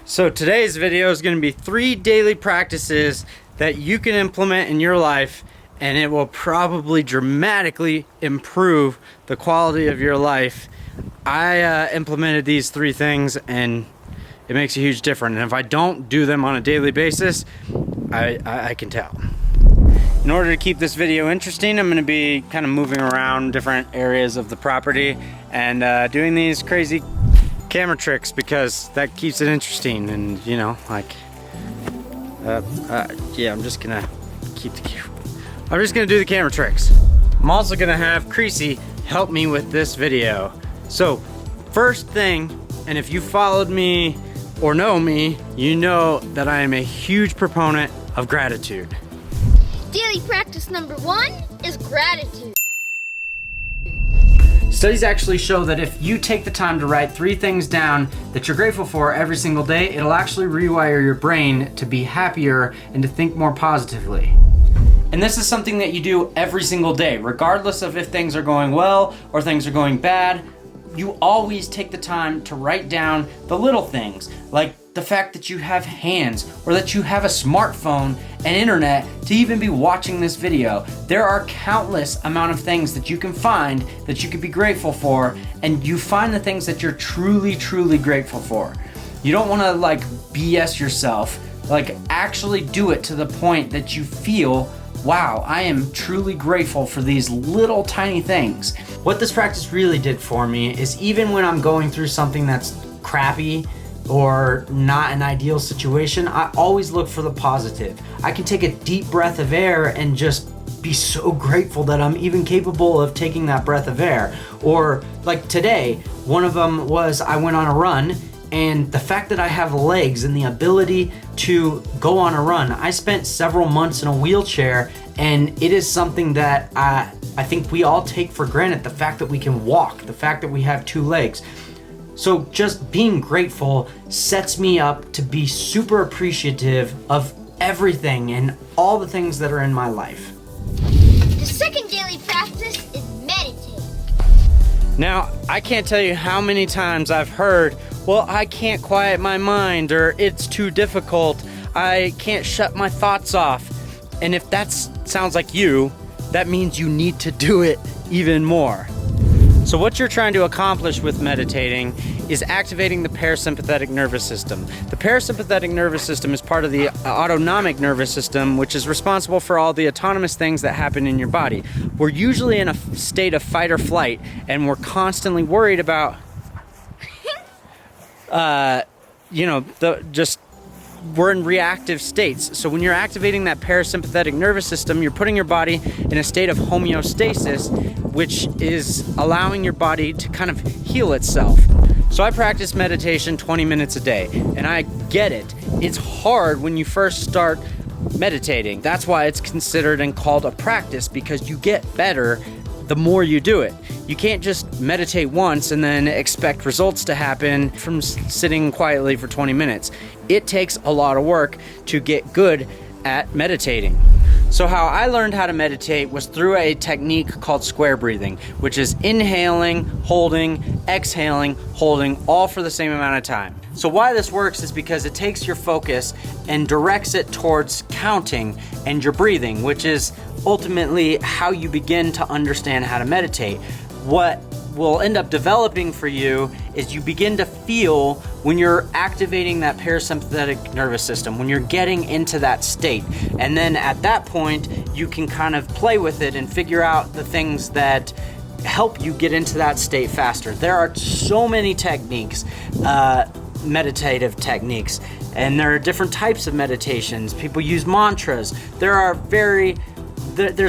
So today's video is going to be 3 daily practices that you can implement in your life, and it will probably dramatically improve the quality of your life. I implemented these 3 things and it makes a huge difference. And if I don't do them on a daily basis, I can tell. In order to keep this video interesting, I'm going to be kind of moving around different areas of the property and doing these crazy camera tricks because that keeps it interesting. And you know, like yeah, I'm just gonna do the camera tricks. I'm also gonna have Creasy help me with this video. So first thing, and if you followed me or know me, you know that I am a huge proponent of gratitude. Daily practice number 1 is gratitude. Studies actually show that if you take the time to write 3 things down that you're grateful for every single day, it'll actually rewire your brain to be happier and to think more positively. And this is something that you do every single day, regardless of if things are going well or things are going bad. You always take the time to write down the little things, like the fact that you have hands, or that you have a smartphone and internet to even be watching this video. There are countless amount of things that you can find that you could be grateful for, and you find the things that you're truly grateful for. You don't want to like BS yourself, like actually do it to the point that you feel, wow, I am truly grateful for these little tiny things. What this practice really did for me is even when I'm going through something that's crappy or not an ideal situation, I always look for the positive. I can take a deep breath of air and just be so grateful that I'm even capable of taking that breath of air. Or like today, one of them was I went on a run, and the fact that I have legs and the ability to go on a run. I spent several months in a wheelchair, and it is something that I think we all take for granted. The fact that we can walk, the fact that we have 2 legs. So just being grateful sets me up to be super appreciative of everything and all the things that are in my life. The second daily practice is meditate. Now, I can't tell you how many times I've heard, well, I can't quiet my mind, or it's too difficult, I can't shut my thoughts off. And if that sounds like you, that means you need to do it even more. So what you're trying to accomplish with meditating is activating the parasympathetic nervous system. The parasympathetic nervous system is part of the autonomic nervous system, which is responsible for all the autonomous things that happen in your body. We're usually in a state of fight or flight, and we're constantly worried about we're in reactive states. So when you're activating that parasympathetic nervous system, you're putting your body in a state of homeostasis, which is allowing your body to kind of heal itself. So I practice meditation 20 minutes a day, and I get it. It's hard when you first start meditating. That's why it's considered and called a practice, because you get better the more you do it. You can't just meditate once and then expect results to happen from sitting quietly for 20 minutes. It takes a lot of work to get good at meditating. So how I learned how to meditate was through a technique called square breathing, which is inhaling, holding, exhaling, holding, all for the same amount of time. So why this works is because it takes your focus and directs it towards counting and your breathing, which is ultimately how you begin to understand how to meditate. What will end up developing for you is you begin to feel when you're activating that parasympathetic nervous system, when you're getting into that state. And then at that point, you can kind of play with it and figure out the things that help you get into that state faster. There are so many techniques, meditative techniques, and there are different types of meditations. People use mantras. There's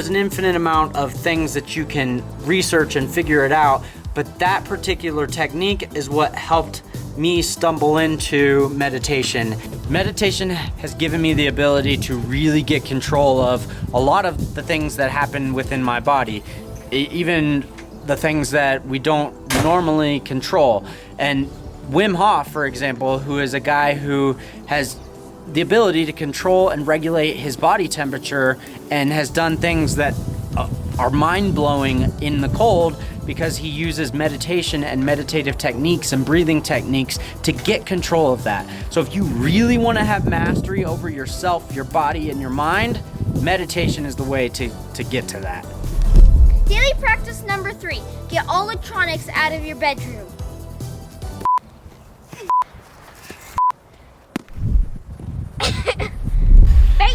an infinite amount of things that you can research and figure it out, but that particular technique is what helped me stumble into meditation. Meditation has given me the ability to really get control of a lot of the things that happen within my body, even the things that we don't normally control. And Wim Hof, for example, who is a guy who has the ability to control and regulate his body temperature and has done things that are mind-blowing in the cold because he uses meditation and meditative techniques and breathing techniques to get control of that. So if you really want to have mastery over yourself, your body, and your mind, meditation is the way to get to that. Daily practice number 3, get all electronics out of your bedroom.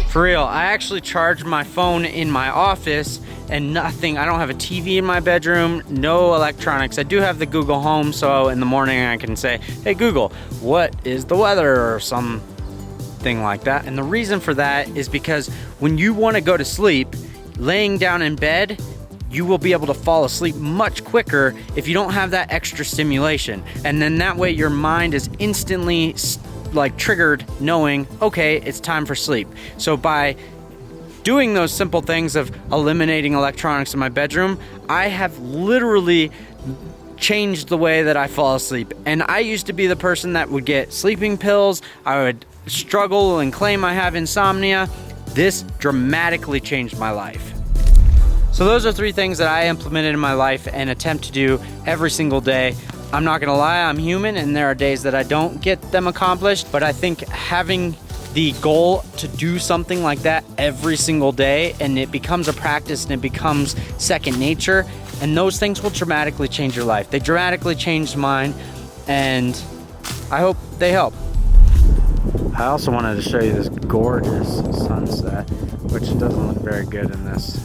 For real, I actually charge my phone in my office and nothing. I don't have a TV in my bedroom, no electronics. I do have the Google Home, so in the morning I can say, hey Google, what is the weather, or something like that. And the reason for that is because when you want to go to sleep, laying down in bed, you will be able to fall asleep much quicker if you don't have that extra stimulation. And then that way your mind is instantly triggered, knowing, okay, it's time for sleep. So by doing those simple things of eliminating electronics in my bedroom, I have literally changed the way that I fall asleep. And I used to be the person that would get sleeping pills. I would struggle and claim I have insomnia. This dramatically changed my life. So those are 3 things that I implemented in my life and attempt to do every single day. I'm not gonna lie, I'm human and there are days that I don't get them accomplished, but I think having the goal to do something like that every single day, and it becomes a practice and it becomes second nature, and those things will dramatically change your life. They dramatically changed mine, and I hope they help. I also wanted to show you this gorgeous sunset, which doesn't look very good in this.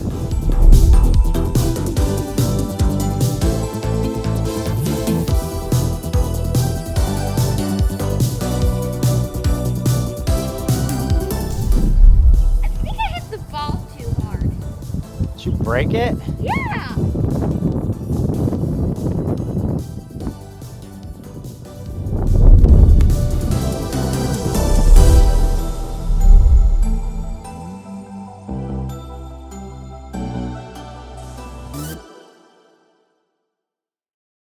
I think I hit the ball too hard. Did you break it? Yeah.